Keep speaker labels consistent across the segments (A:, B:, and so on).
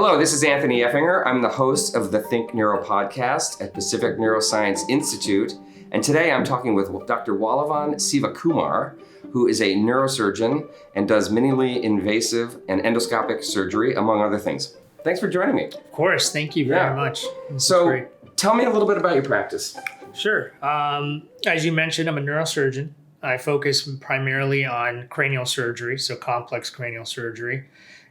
A: Hello, this is Anthony Effinger. I'm the host of the Think Neuro podcast at Pacific Neuroscience Institute. And today I'm talking with Dr. Walavan Sivakumar, who is a neurosurgeon and does minimally invasive and endoscopic surgery, among other things. Thanks for joining me.
B: Of course. Thank you very much.
A: So tell me a little bit about your practice.
B: Sure. As you mentioned, I'm a neurosurgeon. I focus primarily on cranial surgery, so complex cranial surgery,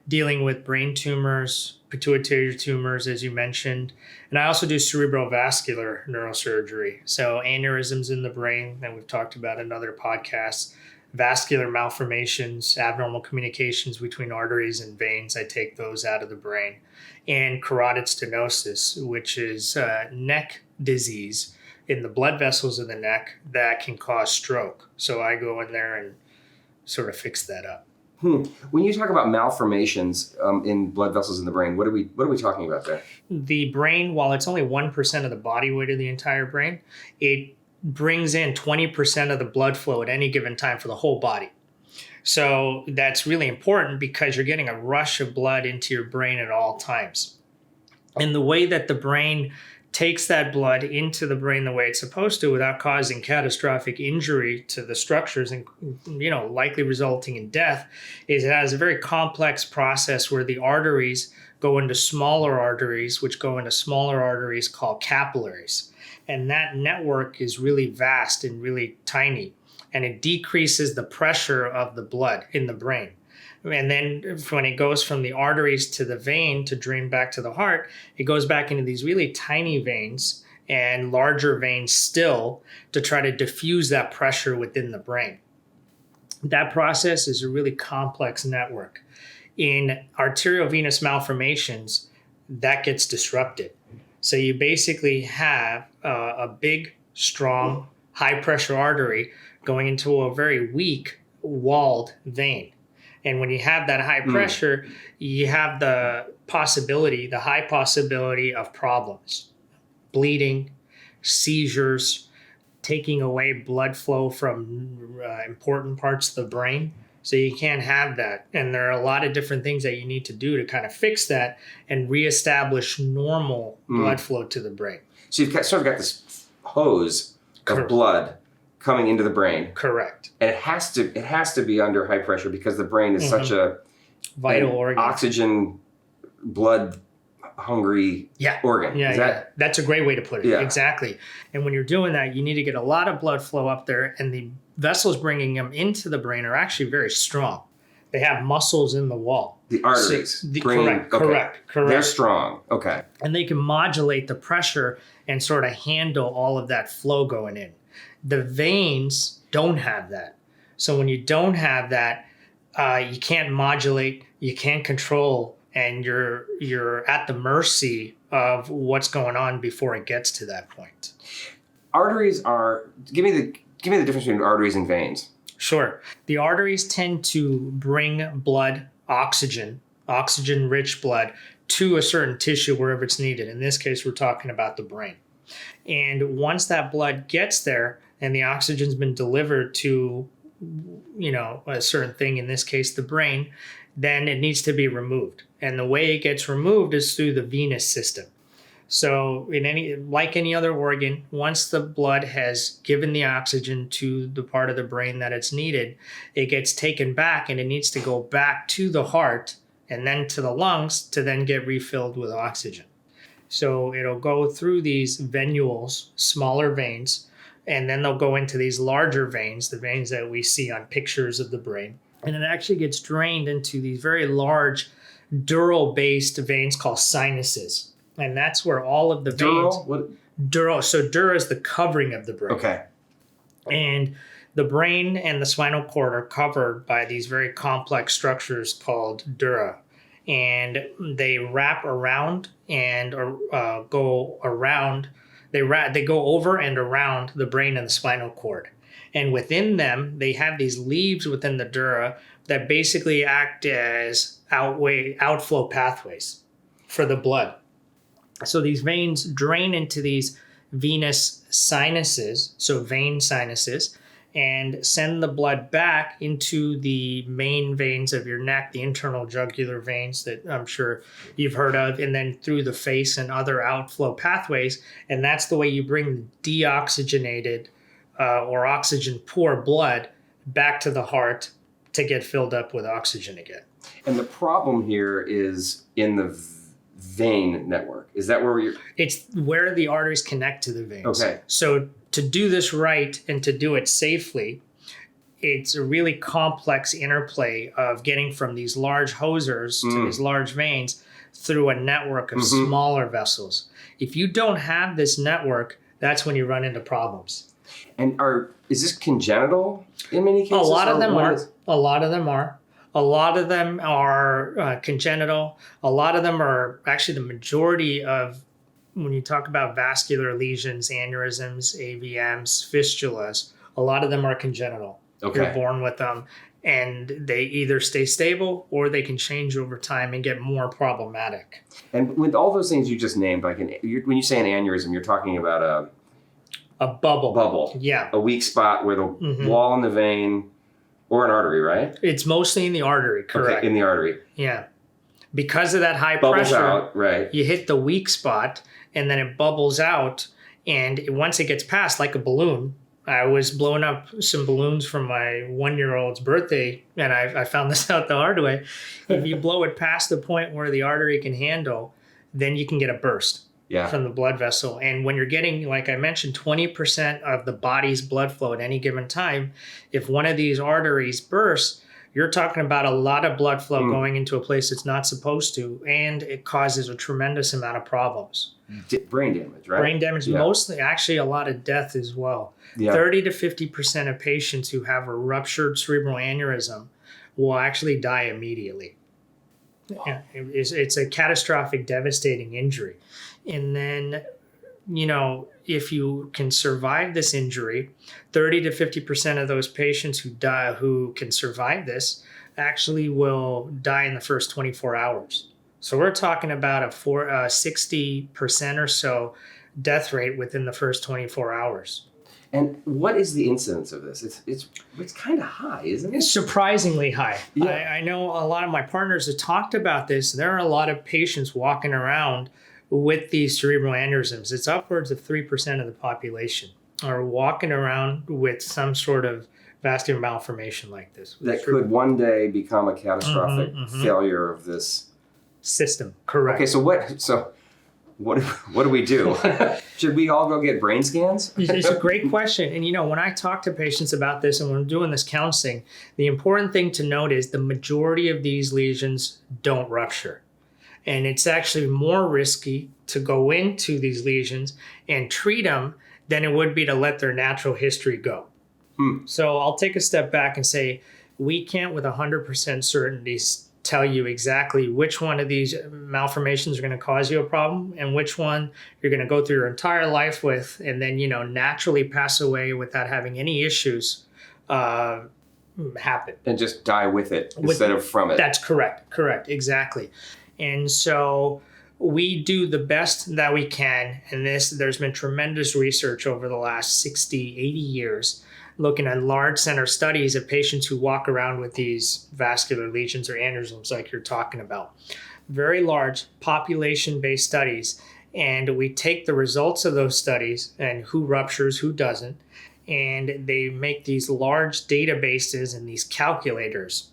B: dealing with brain tumors, pituitary tumors, as you mentioned. And I also do cerebrovascular neurosurgery, so aneurysms in the brain that we've talked about in other podcasts, vascular malformations, abnormal communications between arteries and veins. I take those out of the brain. And carotid stenosis, which is neck disease in the blood vessels in the neck that can cause stroke. So I go in there and sort of fix that up.
A: When you talk about malformations in blood vessels in the brain, what are we talking about there?
B: The brain, while it's only 1% of the body weight of the entire brain, it brings in 20% of the blood flow at any given time for the whole body. So that's really important because you're getting a rush of blood into your brain at all times. And the way that the brain takes that blood into the brain the way it's supposed to without causing catastrophic injury to the structures and, likely resulting in death is it has a very complex process where the arteries go into smaller arteries, which go into smaller arteries called capillaries. And that network is really vast and really tiny, and it decreases the pressure of the blood in the brain. And then when it goes from the arteries to the vein to drain back to the heart, it goes back into these really tiny veins and larger veins still to try to diffuse that pressure within the brain. That process is a really complex network. In arteriovenous malformations, that gets disrupted. So you basically have a big, strong, high-pressure artery going into a very weak, walled vein. And when you have that high pressure, you have the high possibility of problems. Bleeding, seizures, taking away blood flow from important parts of the brain. So you can't have that. And there are a lot of different things that you need to do to kind of fix that and reestablish normal blood flow to the brain.
A: So you've sort of got this hose of blood coming into the brain.
B: Correct.
A: And it has to be under high pressure because the brain is such a
B: vital organ.
A: Oxygen, blood hungry organ.
B: That's a great way to put it.
A: Yeah.
B: Exactly. And when you're doing that, you need to get a lot of blood flow up there, and the vessels bringing them into the brain are actually very strong. They have muscles in the wall.
A: The arteries.
B: Correct.
A: They're strong. Okay.
B: And they can modulate the pressure and sort of handle all of that flow going in. The veins don't have that. So when you don't have that, you can't modulate, you can't control, and you're at the mercy of what's going on before it gets to that point.
A: Arteries are, give me the difference between arteries and veins.
B: Sure. The arteries tend to bring blood, oxygen-rich blood, to a certain tissue wherever it's needed. In this case, we're talking about the brain. And once that blood gets there and the oxygen's been delivered to, a certain thing, in this case, the brain, then it needs to be removed. And the way it gets removed is through the venous system. So like any other organ, once the blood has given the oxygen to the part of the brain that it's needed, it gets taken back and it needs to go back to the heart and then to the lungs to then get refilled with oxygen. So it'll go through these venules, smaller veins, and then they'll go into these larger veins, the veins that we see on pictures of the brain. And it actually gets drained into these very large dural-based veins called sinuses. And that's where all of the veins... Dural. So dura is the covering of the brain.
A: Okay.
B: And the brain and the spinal cord are covered by these very complex structures called dura. And they wrap around and go around. They go over and around the brain and the spinal cord. And within them, they have these leaves within the dura that basically act as outflow pathways for the blood. So these veins drain into these venous sinuses, so vein sinuses, and send the blood back into the main veins of your neck, the internal jugular veins that I'm sure you've heard of, and then through the face and other outflow pathways. And that's the way you bring deoxygenated or oxygen poor blood back to the heart to get filled up with oxygen again.
A: And the problem here is in the vein network. Is that where you're?
B: It's where the arteries connect to the veins.
A: Okay.
B: So to do this right and to do it safely, it's a really complex interplay of getting from these large hosers to these large veins through a network of smaller vessels. If you don't have this network, that's when you run into problems.
A: And is this congenital in many cases?
B: A lot of them are.
A: Is...
B: A lot of them are. A lot of them are congenital. A lot of them are actually the majority of, when you talk about vascular lesions, aneurysms, AVMs, fistulas, a lot of them are congenital.
A: Okay.
B: You're born with them, and they either stay stable or they can change over time and get more problematic.
A: And with all those things you just named, like when you say an aneurysm, you're talking about
B: a bubble.
A: Bubble.
B: Yeah.
A: A weak spot where the wall in the vein, or an artery, right?
B: It's mostly in the artery, correct.
A: Okay, in the artery.
B: Yeah. Because of that high
A: Bubbles
B: pressure,
A: out, right.
B: You hit the weak spot, and then it bubbles out. And once it gets past, like a balloon, I was blowing up some balloons from my 1-year-old's birthday, and I found this out the hard way. If you blow it past the point where the artery can handle, then you can get a burst from the blood vessel. And when you're getting, like I mentioned, 20% of the body's blood flow at any given time, if one of these arteries bursts, you're talking about a lot of blood flow going into a place it's not supposed to, and it causes a tremendous amount of problems.
A: Brain damage, right?
B: Brain damage, mostly, actually a lot of death as well. 30 to 50% of patients who have a ruptured cerebral aneurysm will actually die immediately. Yeah, it's a catastrophic, devastating injury. And then, if you can survive this injury, 30 to 50% of those patients who can survive this actually will die in the first 24 hours. So we're talking about a 60% or so death rate within the first 24 hours.
A: And what is the incidence of this? It's kind of high, isn't it?
B: It's surprisingly high.
A: Yeah.
B: I know a lot of my partners have talked about this. There are a lot of patients walking around with these cerebral aneurysms. It's upwards of 3% of the population are walking around with some sort of vascular malformation like this.
A: That could one day become a catastrophic failure of this
B: system. Correct.
A: Okay, so what do we do? Should we all go get brain scans?
B: It's a great question. And when I talk to patients about this and when I'm doing this counseling, the important thing to note is the majority of these lesions don't rupture. And it's actually more risky to go into these lesions and treat them than it would be to let their natural history go. So I'll take a step back and say, we can't with 100% certainty tell you exactly which one of these malformations are going to cause you a problem and which one you're going to go through your entire life with and then, naturally pass away without having any issues happen.
A: And just die with it instead of from it.
B: That's correct, exactly. And so we do the best that we can. And there's been tremendous research over the last 60, 80 years looking at large center studies of patients who walk around with these vascular lesions or aneurysms like you're talking about. Very large population-based studies. And we take the results of those studies and who ruptures, who doesn't, and they make these large databases and these calculators.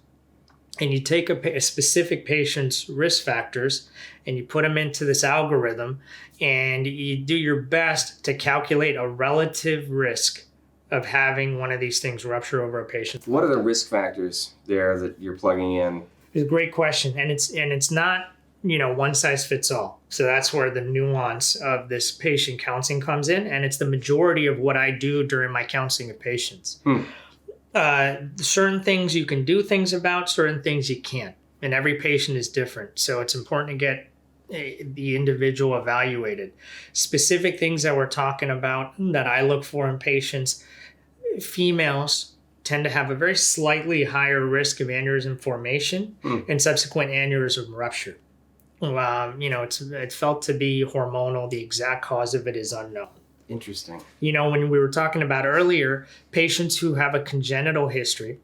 B: And you take a specific patient's risk factors and you put them into this algorithm and you do your best to calculate a relative risk of having one of these things rupture over a patient.
A: What are the risk factors there that you're plugging in?
B: It's a great question. And it's not, one size fits all. So that's where the nuance of this patient counseling comes in. And it's the majority of what I do during my counseling of patients. Certain things you can do things about, certain things you can't. And every patient is different. So it's important to get the individual evaluated. Specific things that we're talking about that I look for in patients, females tend to have a very slightly higher risk of aneurysm formation and subsequent aneurysm rupture. It's felt to be hormonal. The exact cause of it is unknown.
A: Interesting.
B: You know, when we were talking about earlier, patients who have a congenital history,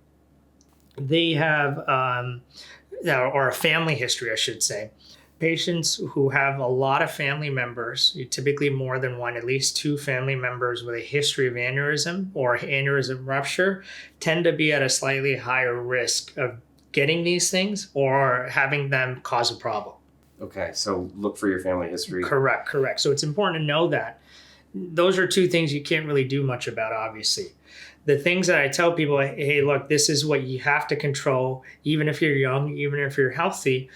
B: they have, or a family history, I should say. Patients who have a lot of family members, typically more than one, at least two family members with a history of aneurysm or aneurysm rupture, tend to be at a slightly higher risk of getting these things or having them cause a problem.
A: Okay, so look for your family history.
B: Correct. So it's important to know that. Those are two things you can't really do much about, obviously. The things that I tell people, hey, look, this is what you have to control, even if you're young, even if you're healthy.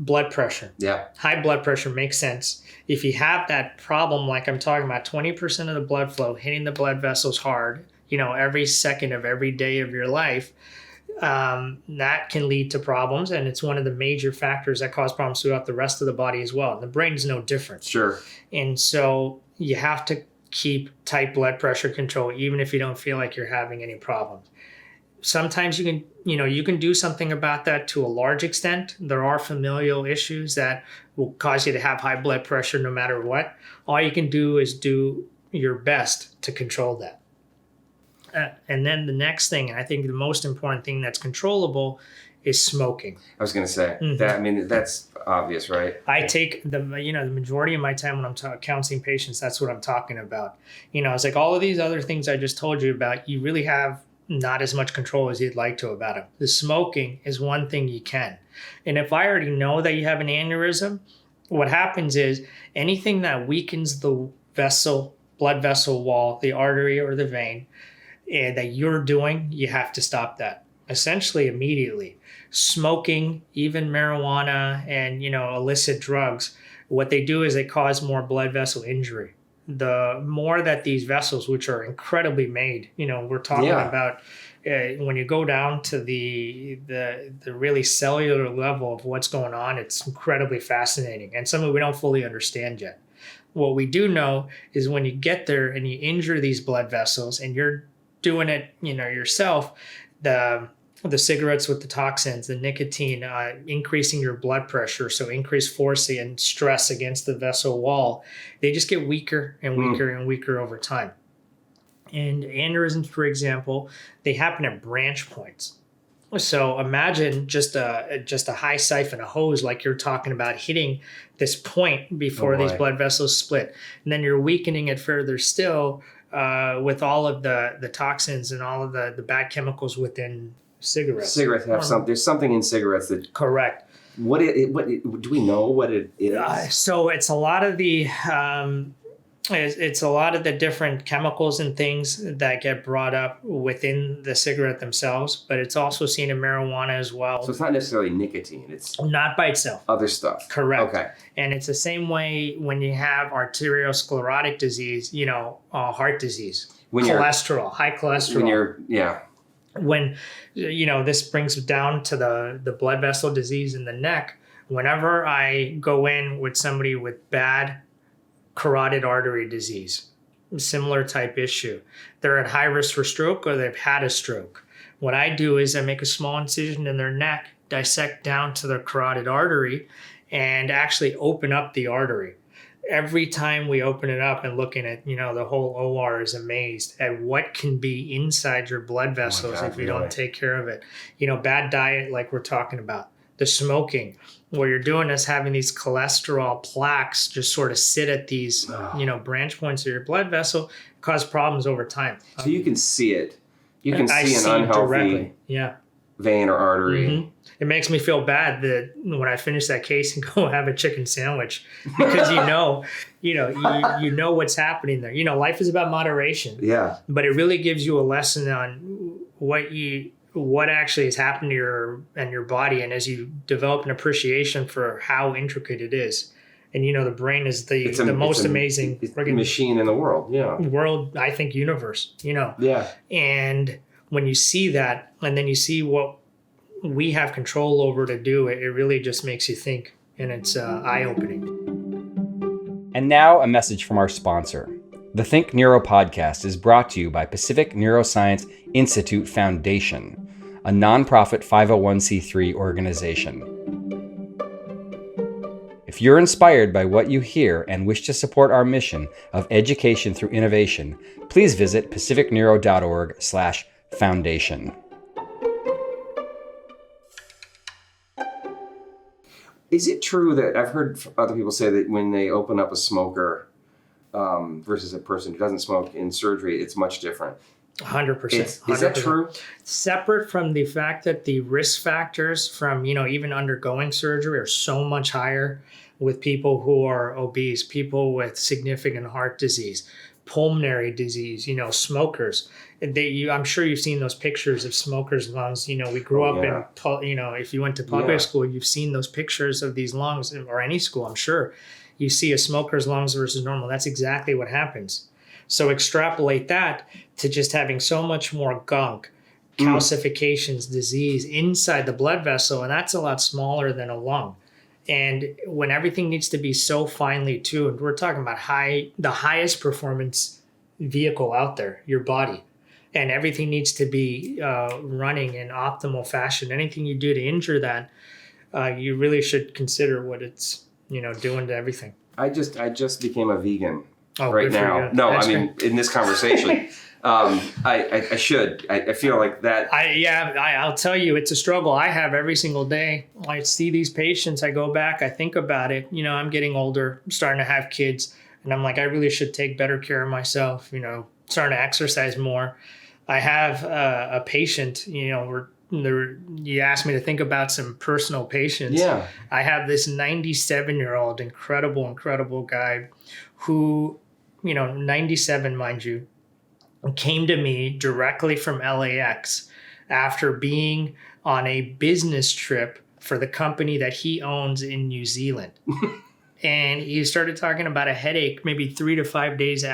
B: Blood pressure.
A: Yeah.
B: High blood pressure makes sense. If you have that problem, like I'm talking about, 20% of the blood flow hitting the blood vessels hard, every second of every day of your life, that can lead to problems. And it's one of the major factors that cause problems throughout the rest of the body as well. And the brain is no different.
A: Sure.
B: And so you have to keep tight blood pressure control, even if you don't feel like you're having any problems. Sometimes you can do something about that to a large extent. There are familial issues that will cause you to have high blood pressure no matter what. All you can do is do your best to control that. And then the next thing, and I think the most important thing that's controllable, is smoking.
A: I was going to say that. I mean, that's obvious, right?
B: I take the majority of my time when I'm counseling patients. That's what I'm talking about. It's like all of these other things I just told you about. You really have not as much control as you'd like to about them. The smoking is one thing you can. And if I already know that you have an aneurysm, what happens is anything that weakens the blood vessel wall, the artery or the vein, that you're doing, you have to stop that essentially immediately. Smoking, even marijuana and, illicit drugs, what they do is they cause more blood vessel injury. The more that these vessels, which are incredibly made, we're talking about when you go down to the really cellular level of what's going on, it's incredibly fascinating and something we don't fully understand yet. What we do know is when you get there and you injure these blood vessels and you're doing it, yourself, the cigarettes with the toxins, the nicotine, increasing your blood pressure, so increased force and stress against the vessel wall, they just get weaker and weaker and weaker over time. And aneurysms, for example, they happen at branch points. So imagine just a high siphon, a hose like you're talking about, hitting this point before these blood vessels split. And then you're weakening it further still with all of the toxins and all of the bad chemicals within cigarettes.
A: Cigarettes have there's something in cigarettes that...
B: Correct.
A: What do we know what it is?
B: So it's a lot of the different chemicals and things that get brought up within the cigarette themselves, but it's also seen in marijuana as well.
A: So it's not necessarily nicotine, it's
B: not by itself.
A: Other stuff.
B: Correct.
A: Okay.
B: And it's the same way when you have arteriosclerotic disease, heart disease, cholesterol, high cholesterol. When this brings down to the blood vessel disease in the neck, whenever I go in with somebody with bad carotid artery disease, similar type issue, they're at high risk for stroke or they've had a stroke. What I do is I make a small incision in their neck, dissect down to their carotid artery, and actually open up the artery. Every time we open it up and look in it, the whole OR is amazed at what can be inside your blood vessels if you don't take care of it. Bad diet, like we're talking about. The smoking, what you're doing is having these cholesterol plaques just sort of sit at these, branch points of your blood vessel, cause problems over time.
A: So you can see it. You can see an unhealthy vein or artery.
B: Mm-hmm. It makes me feel bad that when I finish that case and go have a chicken sandwich, because you know what's happening there. Life is about moderation.
A: Yeah.
B: But it really gives you a lesson on what actually has happened to your body, and as you develop an appreciation for how intricate it is. And the brain is the most amazing
A: machine in the world. Yeah.
B: World, I think, universe.
A: Yeah.
B: And when you see that, and then you see what we have control over to do it, it really just makes you think, and it's eye-opening.
C: And now a message from our sponsor. The Think Neuro podcast is brought to you by Pacific Neuroscience Institute Foundation, a nonprofit 501c3 organization. If you're inspired by what you hear and wish to support our mission of education through innovation, please visit pacificneuro.org/foundation.
A: Is it true that I've heard other people say that when they open up a smoker versus a person who doesn't smoke in surgery, it's much different?
B: 100%.
A: Is that true?
B: Separate from the fact that the risk factors from, even undergoing surgery are so much higher with people who are obese, people with significant heart disease, pulmonary disease, smokers. I'm sure you've seen those pictures of smokers' lungs. We grew up in, if you went to public school, you've seen those pictures of these lungs, or any school, I'm sure. You see a smoker's lungs versus normal. That's exactly what happens. So extrapolate that to just having so much more gunk, calcifications, disease inside the blood vessel, and that's a lot smaller than a lung. And when everything needs to be so finely tuned, we're talking about the highest performance vehicle out there, your body. And everything needs to be running in optimal fashion. Anything you do to injure that, you really should consider what it's doing to everything.
A: I just became a vegan.
B: Oh,
A: right now. No,
B: That's
A: great. In this conversation, I should. I feel like that.
B: I'll tell you, it's a struggle I have every single day. I see these patients, I go back, I think about it. I'm getting older, I'm starting to have kids, and I'm like, I really should take better care of myself. Starting to exercise more. I have a patient. You asked me to think about some personal patients.
A: Yeah.
B: I have this 97-year-old incredible guy who, 97, mind you, came to me directly from LAX after being on a business trip for the company that he owns in New Zealand. And he started talking about a headache maybe 3 to 5 days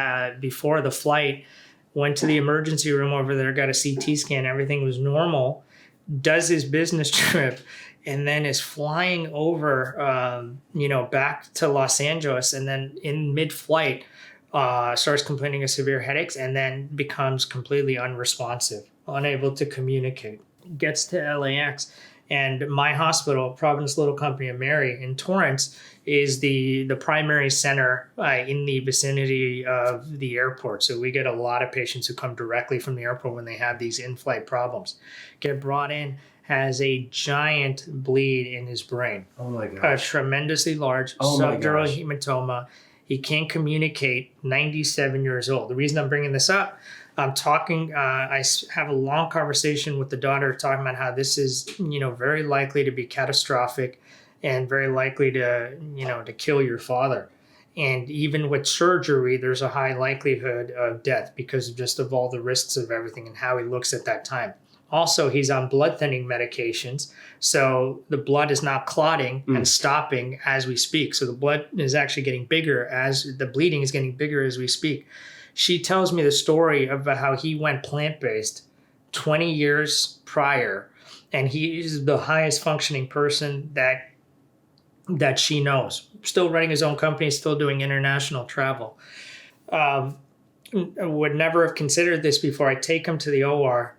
B: before the flight, went to the emergency room over there, got a CT scan, everything was normal, does his business trip, and then is flying over, back to Los Angeles, and then in mid-flight starts complaining of severe headaches, and then becomes completely unresponsive, unable to communicate. Gets to LAX, and my hospital, Providence Little Company of Mary in Torrance, is the primary center in the vicinity of the airport. So we get a lot of patients who come directly from the airport when they have these in-flight problems. Get brought in, has a giant bleed in his brain.
A: Oh my
B: A
A: gosh.
B: tremendously large subdural hematoma. He can't communicate, 97 years old. The reason I'm bringing this up, I'm talking, I have a long conversation with the daughter talking about how this is, very likely to be catastrophic and very likely to, to kill your father. And even with surgery, there's a high likelihood of death because of all the risks of everything and how he looks at that time. Also, he's on blood thinning medications, so the blood is not clotting and stopping as we speak. So the blood is actually getting bigger as the bleeding is getting bigger as we speak. She tells me the story about how he went plant-based 20 years prior, and he is the highest functioning person that she knows. Still running his own company, still doing international travel. Would never have considered this before. I take him to the OR,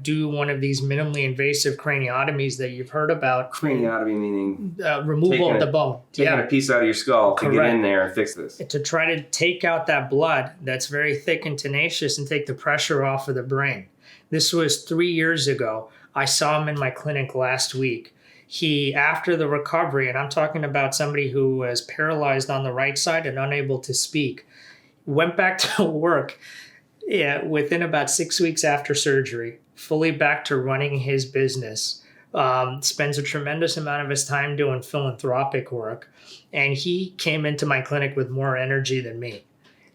B: do one of these minimally invasive craniotomies that you've heard about.
A: Craniotomy meaning
B: Removal of the bone.
A: Taking a piece out of your skull to get in there and fix this.
B: To try to take out that blood that's very thick and tenacious and take the pressure off of the brain. This was 3 years ago. I saw him in my clinic last week. He, after the recovery, and I'm talking about somebody who was paralyzed on the right side and unable to speak, went back to work within about 6 weeks after surgery, fully back to running his business, spends a tremendous amount of his time doing philanthropic work. And he came into my clinic with more energy than me.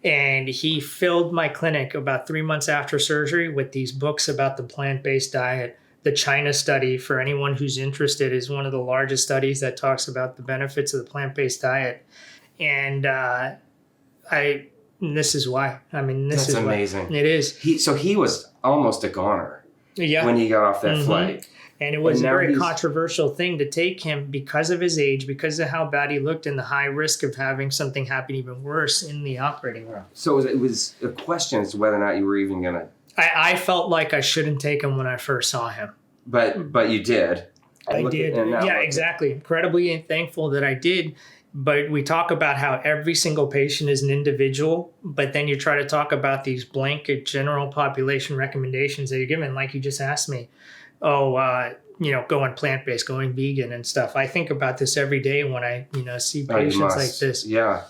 B: And he filled my clinic about 3 months after surgery with these books about the plant-based diet. The China study, for anyone who's interested, is one of the largest studies that talks about the benefits of the plant-based diet. And this is why. This is
A: amazing.
B: Why. It is.
A: He was almost a goner when he got off that flight.
B: And it was a very controversial thing to take him because of his age, because of how bad he looked, and the high risk of having something happen even worse in the operating room.
A: So it was a question as to whether or not you were even going to...
B: I felt like I shouldn't take him when I first saw him.
A: But you did.
B: I did. Yeah, exactly. Incredibly thankful that I did. But we talk about how every single patient is an individual, but then you try to talk about these blanket general population recommendations that you're given, like you just asked me. Going plant-based, going vegan and stuff. I think about this every day when I, see patients like this.
A: Yeah.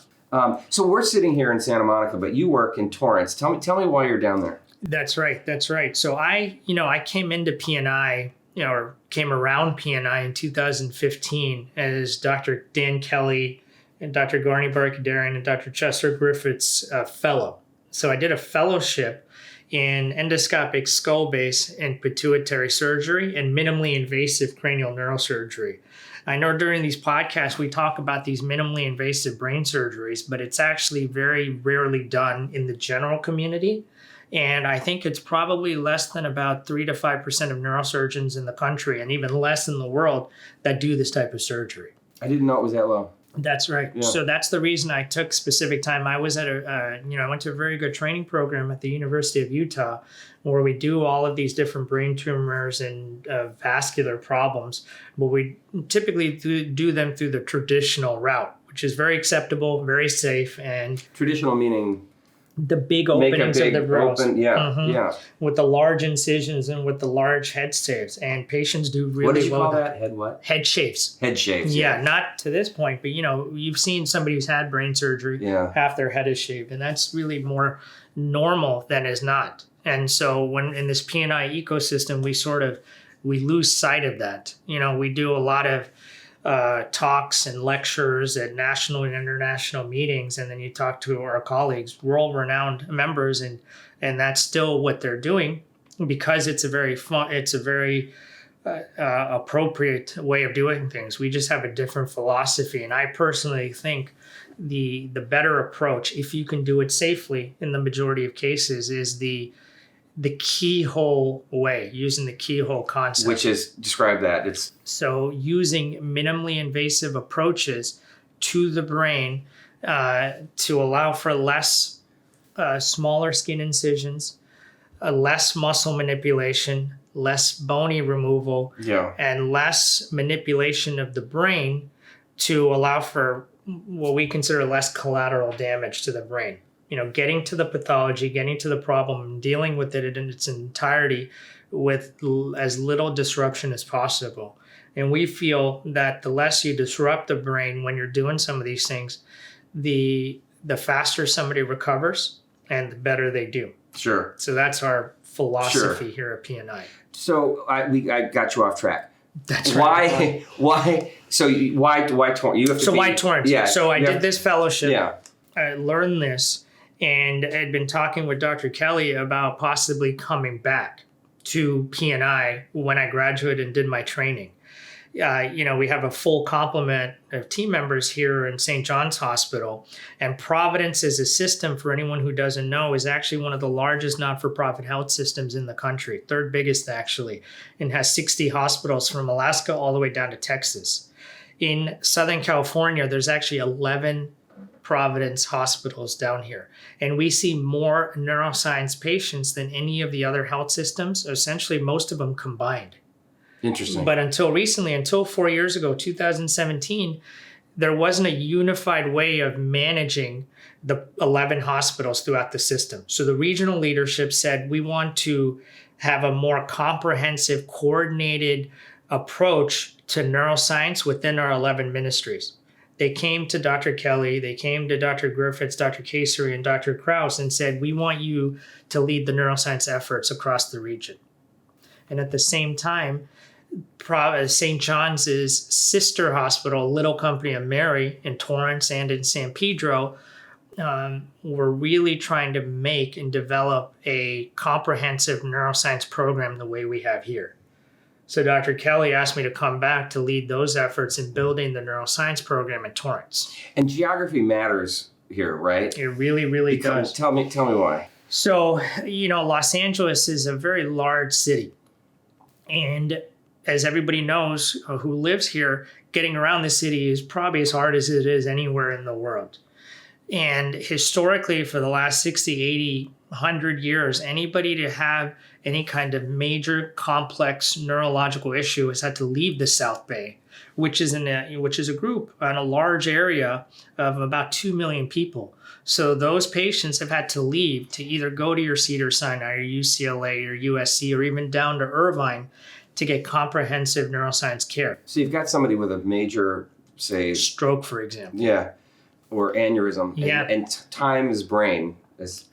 A: So we're sitting here in Santa Monica, but you work in Torrance. Tell me why you're down there.
B: That's right. So I came into P&I, or came around P&I in 2015 as Dr. Dan Kelly and Dr. Garni Barkadarian and Dr. Chester Griffith's fellow. So I did a fellowship in endoscopic skull base and pituitary surgery and minimally invasive cranial neurosurgery. I know during these podcasts we talk about these minimally invasive brain surgeries, but it's actually very rarely done in the general community. And I think it's probably less than about 3 to 5% of neurosurgeons in the country, and even less in the world, that do this type of surgery.
A: I didn't know it was that low.
B: That's right. Yeah. So that's the reason I took specific time. I was at I went to a very good training program at the University of Utah, where we do all of these different brain tumors and vascular problems, but we typically do them through the traditional route, which is very acceptable, very safe, and
A: traditional meaning
B: the big openings of the brows.
A: Yeah.
B: With the large incisions and with the large head shaves. And patients do really well.
A: What did you call that? Head what?
B: Head shaves.
A: Head shaves.
B: Yeah, not to this point, but you've seen somebody who's had brain surgery, half their head is shaved, and that's really more normal than is not. And so when in this P&I ecosystem, we lose sight of that. We do a lot of talks and lectures at national and international meetings, and then you talk to our colleagues, world-renowned members, and that's still what they're doing, because it's a very appropriate way of doing things. We just have a different philosophy, and I personally think the better approach, if you can do it safely in the majority of cases, is the keyhole way, using the keyhole concept.
A: Which is, describe that.
B: So using minimally invasive approaches to the brain to allow for less smaller skin incisions, less muscle manipulation, less bony removal, and less manipulation of the brain to allow for what we consider less collateral damage to the brain. Getting to the pathology, getting to the problem, dealing with it in its entirety with as little disruption as possible. And we feel that the less you disrupt the brain when you're doing some of these things, the faster somebody recovers and the better they do. Sure. So that's our philosophy here at P&I.
A: So I got you off track.
B: That's right.
A: Why? So why Torrance?
B: Why Torrance?
A: Yeah.
B: So I did this fellowship.
A: Yeah.
B: I learned this. And I had been talking with Dr. Kelly about possibly coming back to P&I when I graduated and did my training. We have a full complement of team members here in St. John's Hospital. And Providence, as a system, for anyone who doesn't know, is actually one of the largest not-for-profit health systems in the country, third biggest actually, and has 60 hospitals from Alaska all the way down to Texas. In Southern California, there's actually 11 Providence hospitals down here. And we see more neuroscience patients than any of the other health systems, essentially most of them combined.
A: Interesting.
B: But until 4 years ago, 2017, there wasn't a unified way of managing the 11 hospitals throughout the system. So the regional leadership said, we want to have a more comprehensive, coordinated approach to neuroscience within our 11 ministries. They came to Dr. Kelly, they came to Dr. Griffiths, Dr. Kasari, and Dr. Kraus and said, we want you to lead the neuroscience efforts across the region. And at the same time, St. John's sister hospital, Little Company of Mary in Torrance and in San Pedro, were really trying to make and develop a comprehensive neuroscience program the way we have here. So Dr. Kelly asked me to come back to lead those efforts in building the neuroscience program at Torrance.
A: And geography matters here, right?
B: It really, really does.
A: Tell me why.
B: So, Los Angeles is a very large city. And as everybody knows who lives here, getting around the city is probably as hard as it is anywhere in the world. And historically, for the last 60, 80, 100 years, anybody to have any kind of major complex neurological issue has had to leave the South Bay, which is a group on a large area of about 2 million people. So those patients have had to leave to either go to your Cedars-Sinai or UCLA or USC or even down to Irvine to get comprehensive neuroscience care.
A: So you've got somebody with a major, say,
B: Stroke, for example.
A: yeah, or aneurysm,
B: Yeah.
A: and time is brain.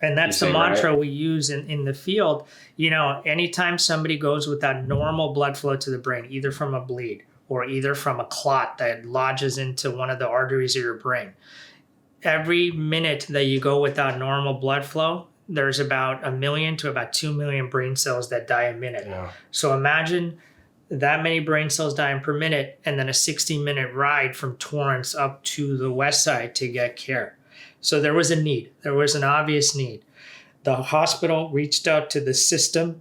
B: And that's the mantra we use in the field. Anytime somebody goes without normal blood flow to the brain, either from a bleed or either from a clot that lodges into one of the arteries of your brain, every minute that you go without normal blood flow, there's about 1 million to about 2 million brain cells that die a minute.
A: Yeah.
B: So imagine that many brain cells dying per minute and then a 60-minute ride from Torrance up to the west side to get care. So there was a need. There was an obvious need. The hospital reached out to the system,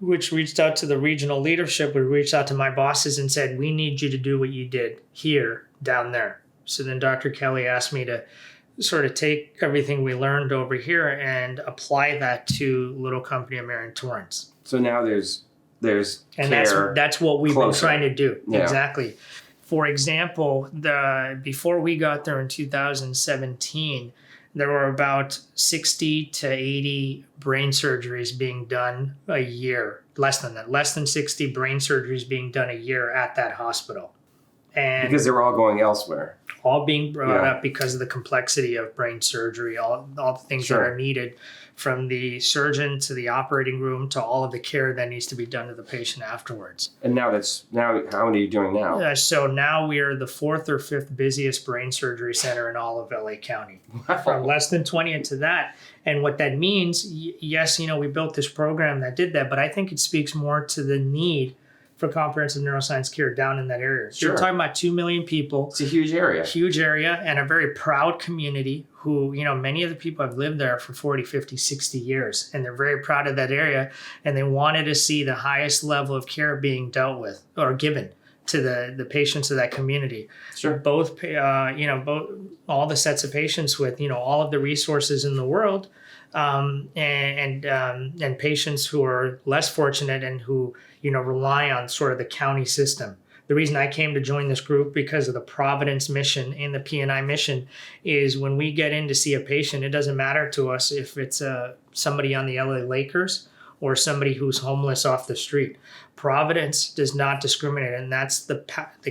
B: which reached out to the regional leadership, which reached out to my bosses and said, we need you to do what you did here, down there. So then Dr. Kelly asked me to sort of take everything we learned over here and apply that to Little Company of Marion Torrance.
A: So now there's
B: And
A: care
B: that's what we've
A: closer.
B: been trying to do.
A: Yeah.
B: Exactly. For example, before we got there in 2017, there were about 60 to 80 brain surgeries being done a year. Less than that. Less than 60 brain surgeries being done a year at that hospital. And
A: because they were all going elsewhere.
B: all being brought
A: Yeah.
B: up because of the complexity of brain surgery, all the things
A: Sure.
B: that are needed, from the surgeon to the operating room to all of the care that needs to be done to the patient afterwards.
A: And now how many are you doing now?
B: So now we are the 4th or 5th busiest brain surgery center in all of LA County. From
A: Wow.
B: less than 20 into that. And what that means, yes, we built this program that did that, but I think it speaks more to the need for comprehensive neuroscience care down in that area.
A: Sure.
B: You're talking about 2 million people.
A: It's a huge area.
B: Huge area and a very proud community who, many of the people have lived there for 40, 50, 60 years, and they're very proud of that area, and they wanted to see the highest level of care being dealt with or given to the patients of that community.
A: Sure.
B: Both all the sets of patients with, all of the resources in the world, and patients who are less fortunate and who, rely on sort of the county system. The reason I came to join this group because of the Providence mission and the P&I mission is when we get in to see a patient, it doesn't matter to us if it's somebody on the LA Lakers or somebody who's homeless off the street. Providence does not discriminate, and that's the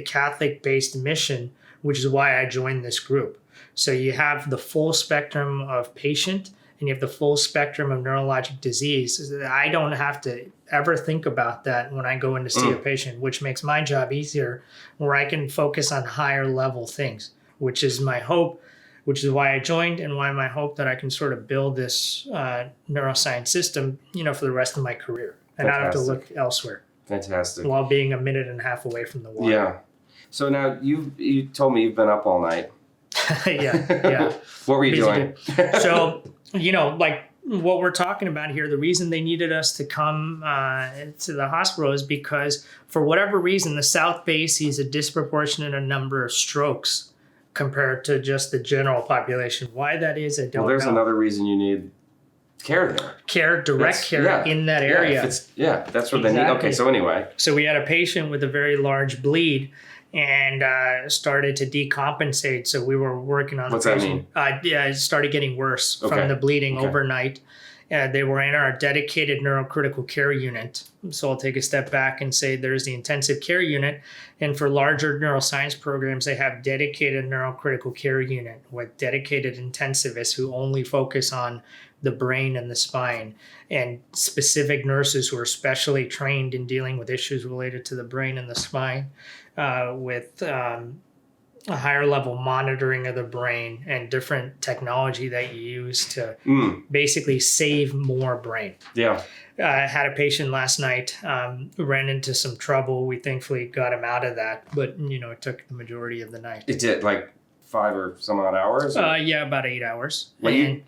B: Catholic-based mission, which is why I joined this group. So you have the full spectrum of patient, and you have the full spectrum of neurologic disease. I don't have to ever think about that when I go in to see a patient, which makes my job easier, where I can focus on higher level things, which is my hope, which is why I joined, and why my hope that I can sort of build this neuroscience system, for the rest of my career. And I don't have to look elsewhere
A: Fantastic.
B: while being a minute and a half away from the water.
A: Yeah. So now you told me you've been up all night.
B: Yeah.
A: What were you
B: Busy
A: doing?
B: So, like what we're talking about here, the reason they needed us to come to the hospital is because for whatever reason, the South Bay sees a disproportionate number of strokes compared to just the general population. Why that is, I don't
A: Well, there's
B: know.
A: another reason you need care there.
B: Direct care in that area.
A: That's what they need.
B: Exactly.
A: Okay, so anyway.
B: So we had a patient with a very large bleed and started to decompensate. So we were working on
A: What's
B: the
A: that
B: patient. It started getting worse
A: Okay.
B: from the bleeding
A: Okay.
B: overnight. They were in our dedicated neurocritical care unit. So I'll take a step back and say there's the intensive care unit. And for larger neuroscience programs, they have dedicated neurocritical care unit with dedicated intensivists who only focus on the brain and the spine, and specific nurses who are specially trained in dealing with issues related to the brain and the spine, with a higher level monitoring of the brain and different technology that you use to basically save more brain.
A: Yeah.
B: I had a patient last night who ran into some trouble. We thankfully got him out of that, but it took the majority of the night.
A: It did like 5 or some odd hours? Or?
B: Yeah, about 8 hours.
A: Well,
B: And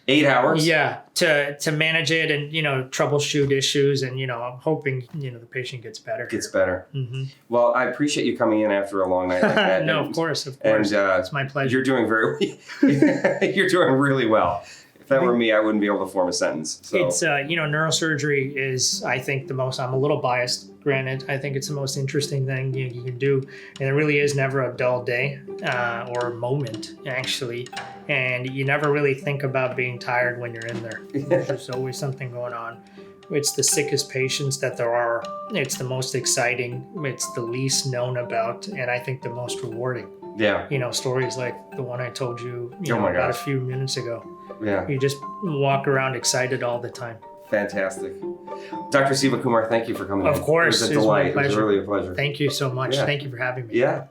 A: 8 hours?
B: Yeah, to manage it and troubleshoot issues, and I'm hoping the patient gets better.
A: Gets better.
B: Mm-hmm.
A: Well, I appreciate you coming in after a long night like that.
B: No, of course.
A: And
B: It's my pleasure.
A: you're doing you're doing really well. If that were me, I wouldn't be able to form a sentence. So.
B: It's neurosurgery is, I think, I'm a little biased, granted. I think it's the most interesting thing you can do, and there really is never a dull day or moment, actually, and you never really think about being tired when you're in there. There's always something going on. It's the sickest patients that there are. It's the most exciting. It's the least known about, and I think the most rewarding.
A: Yeah.
B: Stories like the one I told you,
A: Oh my
B: about a
A: gosh.
B: few minutes ago.
A: Yeah.
B: You just walk around excited all the time.
A: Fantastic. Dr. Sivakumar, thank you for coming in.
B: Of course.
A: It was a
B: It's my
A: delight. It was
B: pleasure.
A: really a pleasure.
B: Thank you so much.
A: Yeah.
B: Thank you for having me.
A: Yeah.